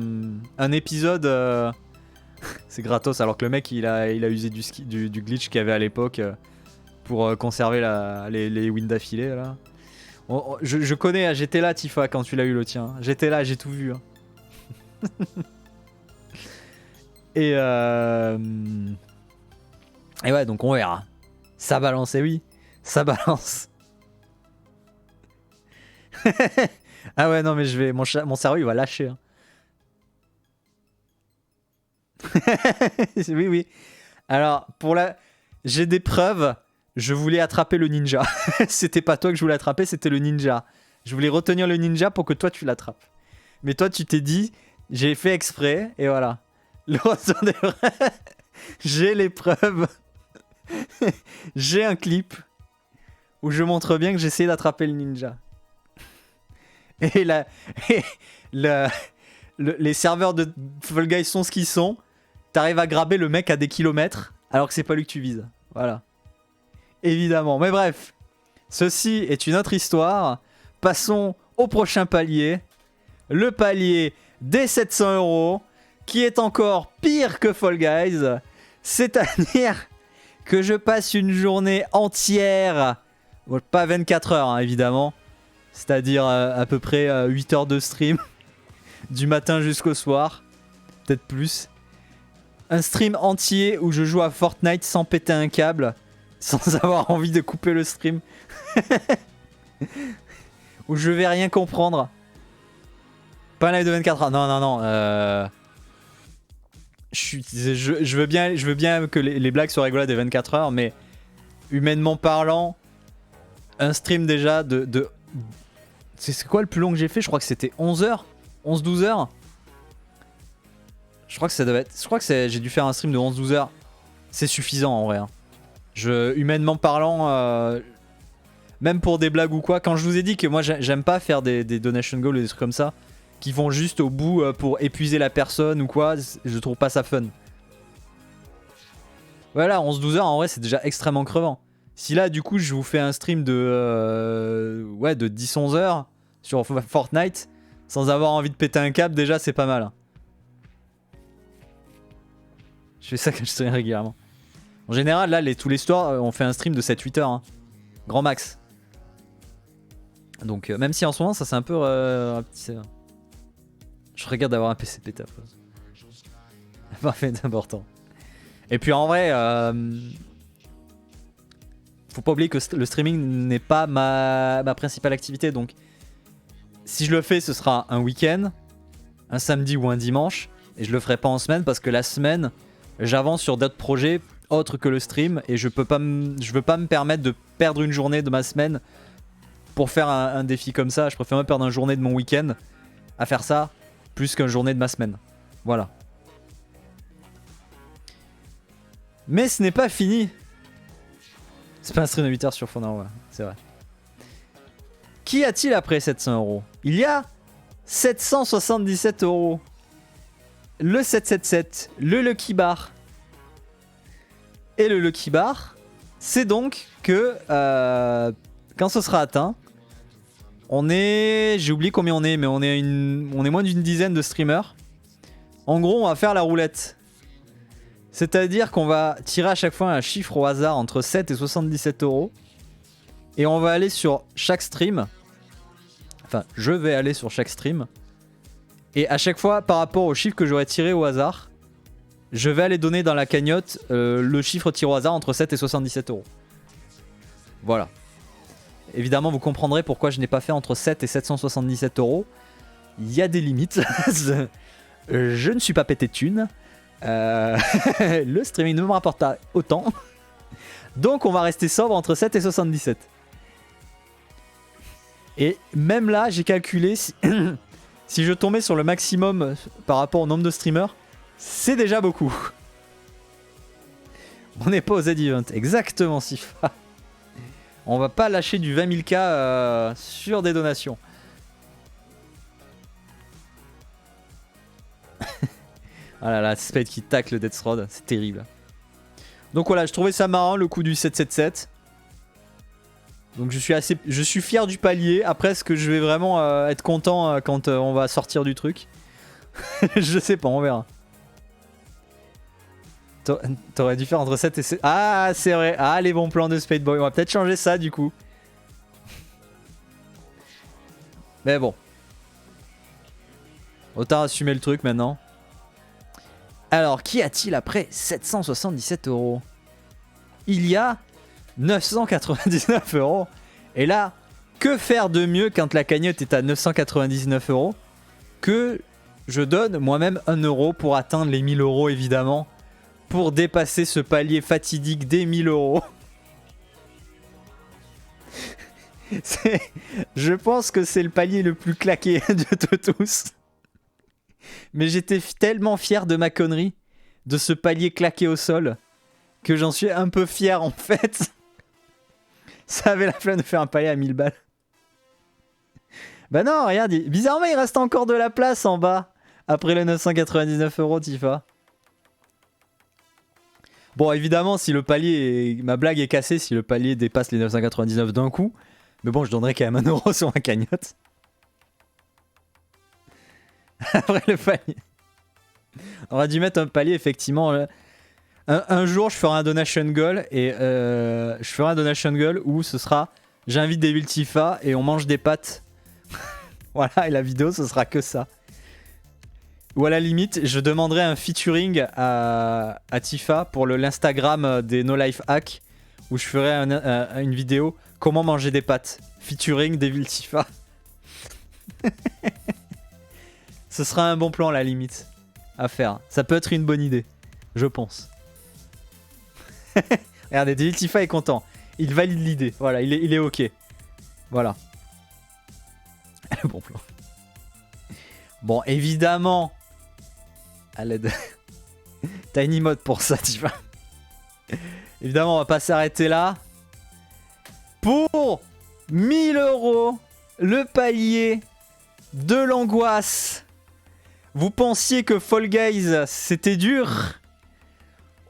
épisode. C'est gratos, alors que le mec il a usé du glitch qu'il y avait à l'époque pour conserver les wins d'affilée là. Je connais, j'étais là Tifa quand tu l'as eu le tien. J'étais là, j'ai tout vu. Hein. Et ouais, donc on verra. Ça balance, et oui, ça balance. Ah ouais, non mais mon cerveau il va lâcher. Hein. Oui. Alors, j'ai des preuves. Je voulais attraper le ninja. C'était pas toi que je voulais attraper, c'était le ninja. Je voulais retenir le ninja pour que toi tu l'attrapes. Mais toi tu t'es dit, j'ai fait exprès, et voilà. Le retour des vrais. J'ai les preuves. J'ai un clip où je montre bien que j'essayais d'attraper le ninja. Et là, les serveurs de Fall Guys sont ce qu'ils sont. T'arrives à graber le mec à des kilomètres alors que c'est pas lui que tu vises. Voilà. Évidemment. Mais bref, ceci est une autre histoire. Passons au prochain palier. Le palier des 700 €, qui est encore pire que Fall Guys. C'est-à-dire que je passe une journée entière, bon, pas 24 heures hein, évidemment, c'est-à-dire à peu près 8 heures de stream, du matin jusqu'au soir, peut-être plus. Un stream entier où je joue à Fortnite sans péter un câble, sans avoir envie de couper le stream. Où je vais rien comprendre. Pas un live de 24 heures, non, non, non. Je veux bien que les blagues soient rigolotes des 24 heures, mais humainement parlant, un stream déjà de c'est quoi le plus long que j'ai fait? Je crois que c'était 11 heures, 11-12 heures. Je crois que ça devait être. Je crois que j'ai dû faire un stream de 11-12 heures. C'est suffisant en vrai. Hein. Humainement parlant, même pour des blagues ou quoi, quand je vous ai dit que moi j'aime pas faire des donation goals ou des trucs comme ça, qui vont juste au bout pour épuiser la personne ou quoi, je trouve pas ça fun. Voilà, 11-12 heures en vrai c'est déjà extrêmement crevant. Si là du coup je vous fais un stream de 10-11 heures sur Fortnite sans avoir envie de péter un câble, déjà c'est pas mal. Hein. Je fais ça quand je stream régulièrement. En général là tous les soirs on fait un stream de 7-8 heures. Hein. Grand max. Donc même si en ce moment ça c'est un peu rapetissé. Je regarde d'avoir un PC pété après. Parfait, important. Et puis en vrai, faut pas oublier que le streaming n'est pas ma principale activité. Donc si je le fais, ce sera un week-end, un samedi ou un dimanche. Et je le ferai pas en semaine parce que la semaine, j'avance sur d'autres projets autres que le stream. Et je veux pas me permettre de perdre une journée de ma semaine pour faire un défi comme ça. Je préfère me perdre une journée de mon week-end à faire ça plus qu'une journée de ma semaine. Voilà. Mais ce n'est pas fini. C'est pas un stream de 8 heures sur Fondant, ouais, c'est vrai. Qu'y a-t-il après 700 €? Il y a 777 €. Le 777, le Lucky Bar. Et le Lucky Bar, c'est donc que quand ce sera atteint, on est... J'ai oublié combien on est, mais on est moins d'une dizaine de streamers. En gros, on va faire la roulette. C'est-à-dire qu'on va tirer à chaque fois un chiffre au hasard entre 7 et 77 €. Et on va aller sur chaque stream. Enfin, je vais aller sur chaque stream. Et à chaque fois, par rapport au chiffre que j'aurais tiré au hasard, je vais aller donner dans la cagnotte le chiffre tiré au hasard entre 7 et 77 €. Voilà. Évidemment, vous comprendrez pourquoi je n'ai pas fait entre 7 et 777 €. Il y a des limites. Je ne suis pas pété de thunes. Le streaming ne me rapporte pas autant. Donc on va rester sobre entre 7 et 77. Et même là, j'ai calculé si, si je tombais sur le maximum par rapport au nombre de streamers, c'est déjà beaucoup. On n'est pas aux Z-Event. Exactement, Sifa. On va pas lâcher du 20 000 K sur des donations. Ah là là, Spade qui tacle Death Rod, c'est terrible. Donc voilà, je trouvais ça marrant le coup du 777. Donc je suis fier du palier. Après, est-ce que je vais vraiment être content quand on va sortir du truc? Je sais pas, on verra. T'aurais dû faire entre 7 et 7. Ah, c'est vrai. Ah, les bons plans de Spadeboy. On va peut-être changer ça du coup. Mais bon. Autant assumer le truc maintenant. Alors, qu'y a-t-il après 777 €? Il y a 999 €. Et là, que faire de mieux quand la cagnotte est à 999 € que je donne moi-même 1 € pour atteindre les 1000 € évidemment. Pour dépasser ce palier fatidique des 1000 €. Je pense que c'est le palier le plus claqué de tous. Mais j'étais tellement fier de ma connerie, de ce palier claqué au sol, que j'en suis un peu fier en fait. Ça avait la flemme de faire un palier à 1000 balles. Bah non, regarde, bizarrement il reste encore de la place en bas. Après les 999 € Tifa. Bon, évidemment, si le palier ma blague est cassée, si le palier dépasse les 999 d'un coup. Mais bon, je donnerais quand même 1 € sur ma cagnotte. Après le palier. On aurait dû mettre un palier, effectivement. Un jour, je ferai un donation goal. Et je ferai un donation goal où ce sera j'invite Devil Tifa et on mange des pâtes. Voilà, et la vidéo, ce sera que ça. Ou à la limite, je demanderai un featuring à Tifa pour l'Instagram des No Life Hack, où je ferai une vidéo comment manger des pâtes. Featuring Devil Tifa. Ce sera un bon plan à la limite à faire. Ça peut être une bonne idée, je pense. Regardez, Devil Tifa est content. Il valide l'idée. Voilà, il est ok. Voilà. Le bon plan. Bon, évidemment. À l'aide. Tiny mode pour ça, tu vois. Évidemment, on va pas s'arrêter là. Pour 1000 €, le palier de l'angoisse. Vous pensiez que Fall Guys, c'était dur?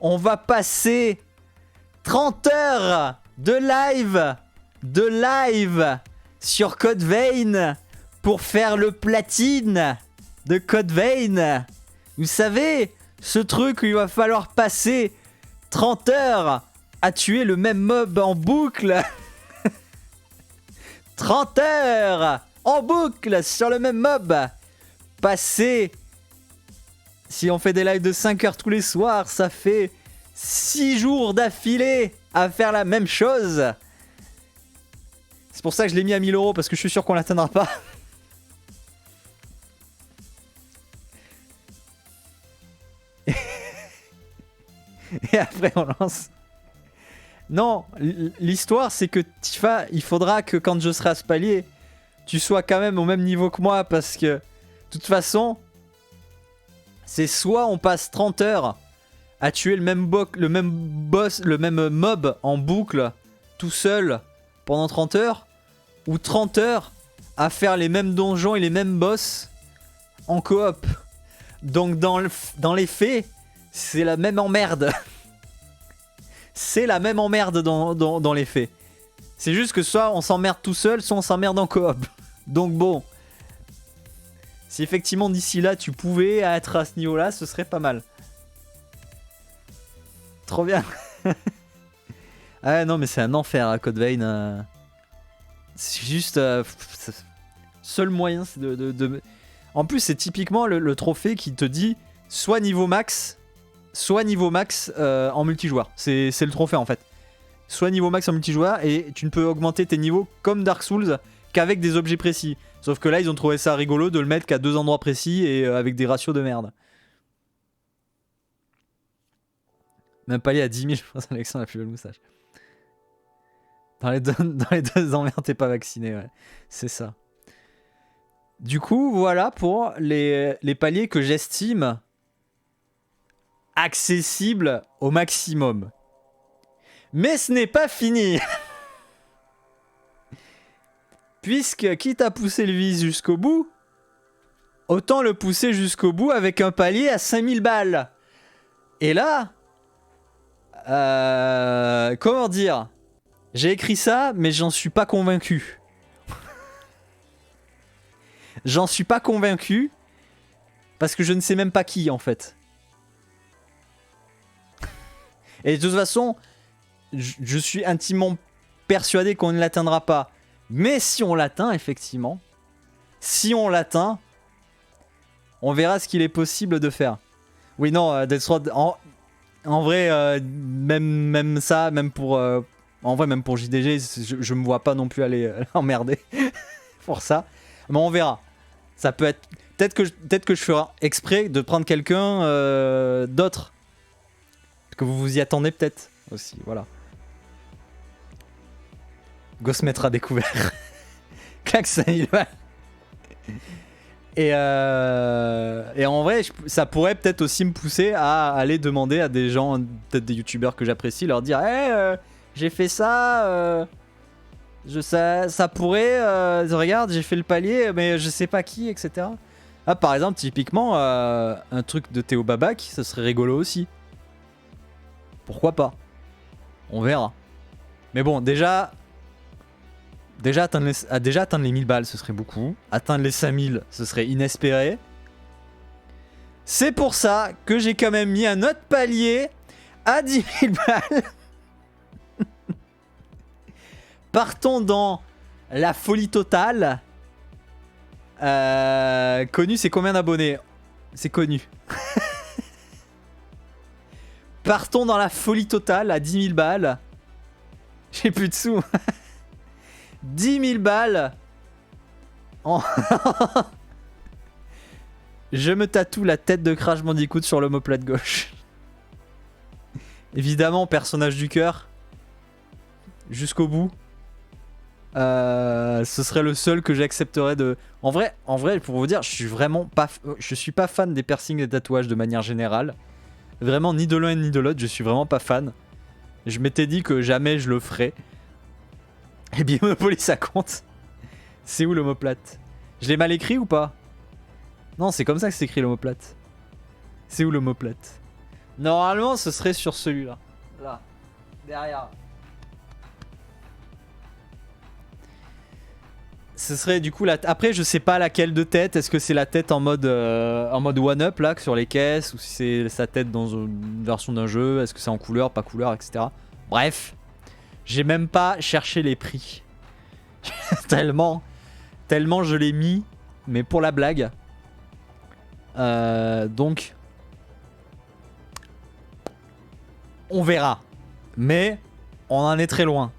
On va passer 30 heures de live sur Code Vein pour faire le platine de Code Vein. Vous savez, ce truc où il va falloir passer 30 heures à tuer le même mob en boucle. 30 heures en boucle sur le même mob. Passer, si on fait des lives de 5 heures tous les soirs, ça fait 6 jours d'affilée à faire la même chose. C'est pour ça que je l'ai mis à 1000 €, parce que je suis sûr qu'on l'atteindra pas. Et après on lance. Non, l'histoire c'est que Tifa, il faudra que quand je serai à ce palier, tu sois quand même au même niveau que moi, parce que de toute façon, c'est soit on passe 30 heures à tuer le même boss, le même mob en boucle tout seul pendant 30 heures, ou 30 heures à faire les mêmes donjons et les mêmes boss en coop. Donc dans les faits, c'est la même emmerde. C'est la même emmerde dans les faits. C'est juste que soit on s'emmerde tout seul, soit on s'emmerde en coop. Donc bon, si effectivement d'ici là tu pouvais être à ce niveau là, ce serait pas mal. Trop bien. Ah non mais c'est un enfer à Code Vein. C'est juste... seul moyen c'est de... En plus c'est typiquement le trophée qui te dit soit niveau max en multijoueur. C'est le trophée en fait. Soit niveau max en multijoueur, et tu ne peux augmenter tes niveaux comme Dark Souls qu'avec des objets précis. Sauf que là ils ont trouvé ça rigolo de le mettre qu'à 2 endroits précis et avec des ratios de merde. Même pas aller à 10 000, je pense, Alexandre a plus belle moustache. Dans les deux emmerdes, t'es pas vacciné, ouais. C'est ça. Du coup, voilà pour les paliers que j'estime accessibles au maximum. Mais ce n'est pas fini. Puisque, quitte à pousser le vice jusqu'au bout, autant le pousser jusqu'au bout avec un palier à 5000 balles. Et là... comment dire? J'ai écrit ça, mais j'en suis pas convaincu. J'en suis pas convaincu, parce que je ne sais même pas qui, en fait. Et de toute façon, je suis intimement persuadé qu'on ne l'atteindra pas. Mais si on l'atteint, effectivement, si on l'atteint, on verra ce qu'il est possible de faire. Oui, non, Death Road, en vrai, même ça, même pour... en vrai, même pour JDG, je me vois pas non plus aller emmerder pour ça. Mais on verra. Ça peut être... Peut-être que je ferai exprès de prendre quelqu'un d'autre. Que vous vous y attendez peut-être aussi, voilà. Go se mettre à découvert. Clac, 5000 balles. Et en vrai, ça pourrait peut-être aussi me pousser à aller demander à des gens, peut-être des youtubeurs que j'apprécie, leur dire hey, j'ai fait ça, ça pourrait, regarde, j'ai fait le palier, mais je sais pas qui, etc. Ah, par exemple, typiquement, un truc de Théo Babac, ça serait rigolo aussi. Pourquoi pas? On verra. Mais bon, déjà atteindre les 1000 balles, ce serait beaucoup. Atteindre les 5000, ce serait inespéré. C'est pour ça que j'ai quand même mis un autre palier à 10 000 balles. Partons dans la folie totale. Connu, c'est combien d'abonnés? C'est connu. Partons dans la folie totale à 10 000 balles. J'ai plus de sous. 10 000 balles. Je me tatoue la tête de Crash Bandicoot sur l'omoplate gauche. Évidemment, personnage du cœur. Jusqu'au bout. Ce serait le seul que j'accepterais de... En vrai, pour vous dire, je suis pas fan des piercings et des tatouages de manière générale. Vraiment, ni de l'un ni de l'autre, je suis vraiment pas fan. Je m'étais dit que jamais je le ferais. Et bien, Monopoly, ça compte. C'est où l'omoplate? Je l'ai mal écrit ou pas? Non, c'est comme ça que c'est écrit l'omoplate. C'est où l'omoplate? Normalement, ce serait sur celui-là. Là, derrière. Ce serait du coup la... Après, je sais pas laquelle de tête. Est-ce que c'est la tête en mode one-up là, sur les caisses, ou si c'est sa tête dans une version d'un jeu? Est-ce que c'est en couleur, pas couleur, etc. Bref, j'ai même pas cherché les prix. tellement je l'ai mis, mais pour la blague. Donc, on verra. Mais on en est très loin.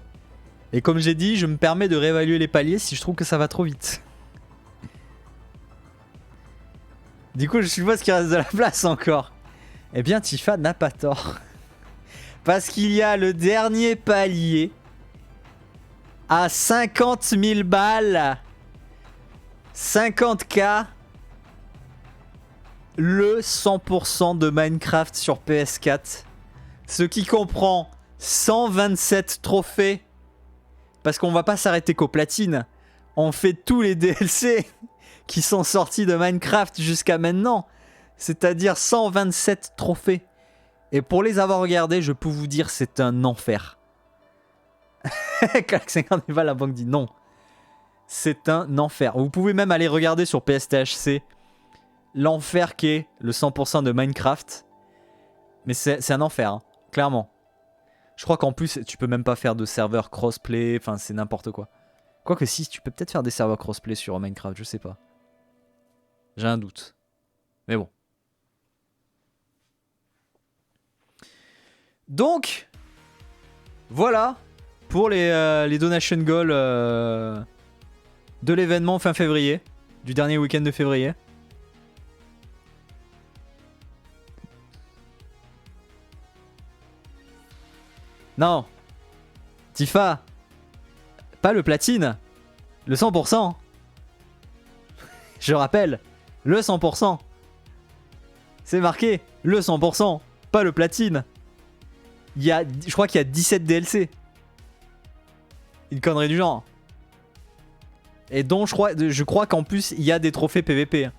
Et comme j'ai dit, je me permets de réévaluer les paliers si je trouve que ça va trop vite. Du coup, je suppose qu'il reste de la place encore. Eh bien, Tifa n'a pas tort. Parce qu'il y a le dernier palier à 50 000 balles. 50K. Le 100% de Minecraft sur PS4. Ce qui comprend 127 trophées. Parce qu'on va pas s'arrêter qu'aux platines. On fait tous les DLC qui sont sortis de Minecraft jusqu'à maintenant. C'est-à-dire 127 trophées. Et pour les avoir regardés, je peux vous dire c'est un enfer. Clac 50 balles, la banque dit non. C'est un enfer. Vous pouvez même aller regarder sur PSTHC l'enfer qu'est le 100% de Minecraft. Mais c'est un enfer, hein, clairement. Je crois qu'en plus, tu peux même pas faire de serveur crossplay. Enfin, c'est n'importe quoi. Quoique si, tu peux peut-être faire des serveurs crossplay sur Minecraft, je sais pas. J'ai un doute. Mais bon. Donc, voilà pour les donation goals de l'événement fin février. Du dernier week-end de février. Non. Tifa. Pas le platine. Le 100%. Je rappelle. Le 100%. C'est marqué. Le 100%. Pas le platine. Je crois qu'il y a 17 DLC. Une connerie du genre. Et dont je crois qu'en plus il y a des trophées PVP.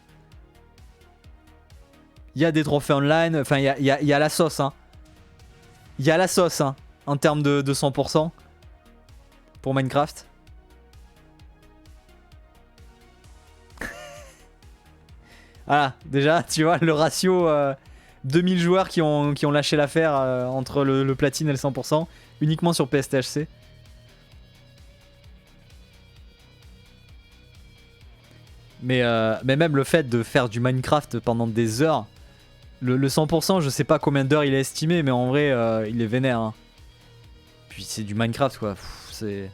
Il y a des trophées online. Enfin, il y a la sauce. Hein. Il y a la sauce. Hein. En termes de 100% pour Minecraft. Voilà, déjà, tu vois, le ratio 2000 joueurs qui ont lâché l'affaire entre le platine et le 100%, uniquement sur PSTHC. Mais même le fait de faire du Minecraft pendant des heures, le 100%, je sais pas combien d'heures il est estimé, mais en vrai, il est vénère. Hein. Puis c'est du Minecraft quoi, c'est...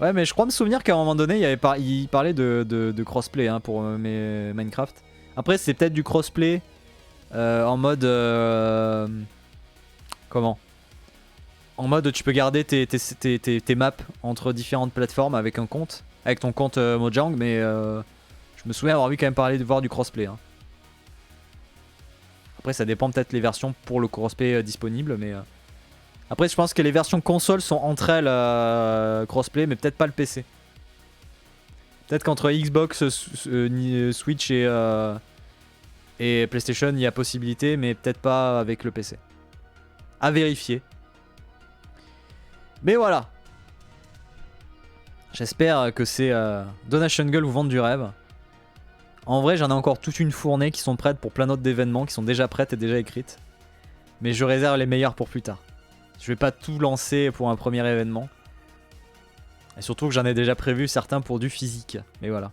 Ouais, mais je crois me souvenir qu'à un moment donné, il parlait de crossplay hein, pour Minecraft. Après, c'est peut-être du crossplay en mode... comment? En mode, tu peux garder tes maps entre différentes plateformes avec un compte, avec ton compte Mojang, mais je me souviens avoir vu quand même parler de voir du crossplay. Hein. Après, ça dépend peut-être les versions pour le crossplay disponibles, mais après, je pense que les versions console sont entre elles crossplay, mais peut-être pas le PC. Peut-être qu'entre Xbox, Switch et PlayStation, il y a possibilité, mais peut-être pas avec le PC. À vérifier. Mais voilà. J'espère que ces Donation Girl vous vendent du rêve. En vrai, j'en ai encore toute une fournée qui sont prêtes pour plein d'autres événements, qui sont déjà prêtes et déjà écrites. Mais je réserve les meilleures pour plus tard. Je vais pas tout lancer pour un premier événement. Et surtout que j'en ai déjà prévu certains pour du physique. Mais voilà.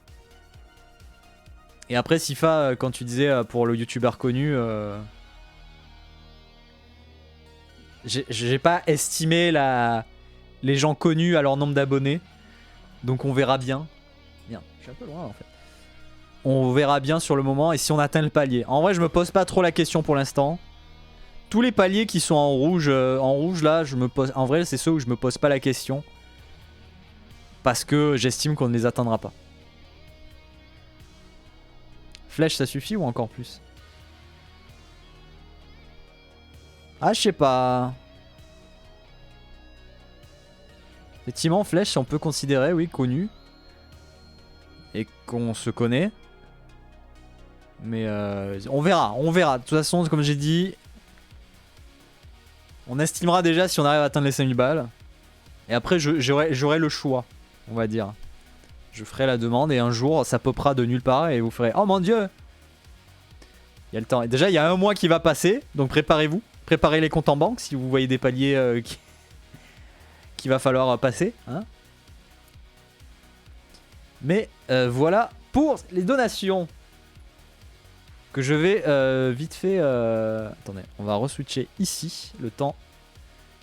Et après, Sifa, quand tu disais pour le youtubeur connu... j'ai pas estimé les gens connus à leur nombre d'abonnés. Donc on verra bien. Merde, je suis un peu loin en fait. On verra bien sur le moment et si on atteint le palier. En vrai, je me pose pas trop la question pour l'instant. Tous les paliers qui sont en rouge là, je me pose. En vrai, c'est ceux où je me pose pas la question. Parce que j'estime qu'on ne les atteindra pas. Flèche, ça suffit ou encore plus? Ah, je sais pas. Effectivement, Flèche, on peut considérer, oui, connu. Et qu'on se connaît. Mais on verra, on verra. De toute façon, comme j'ai dit, on estimera déjà si on arrive à atteindre les 5000 balles. Et après, j'aurai le choix, on va dire. Je ferai la demande et un jour, ça popera de nulle part et vous ferez « Oh mon dieu !» Il y a le temps. Et déjà, il y a un mois qui va passer, donc préparez-vous. Préparez les comptes en banque si vous voyez des paliers qu'il va falloir passer. Hein. Mais voilà pour les donations. Que je vais vite fait... Attendez, on va re-switcher ici, le temps.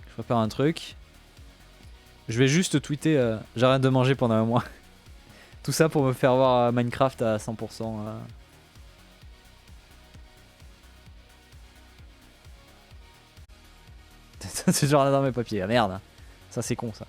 Je prépare un truc. Je vais juste tweeter j'arrête de manger pendant un mois. Tout ça pour me faire voir Minecraft à 100%. C'est genre là dans mes papiers. Ah, merde. Ça c'est con ça.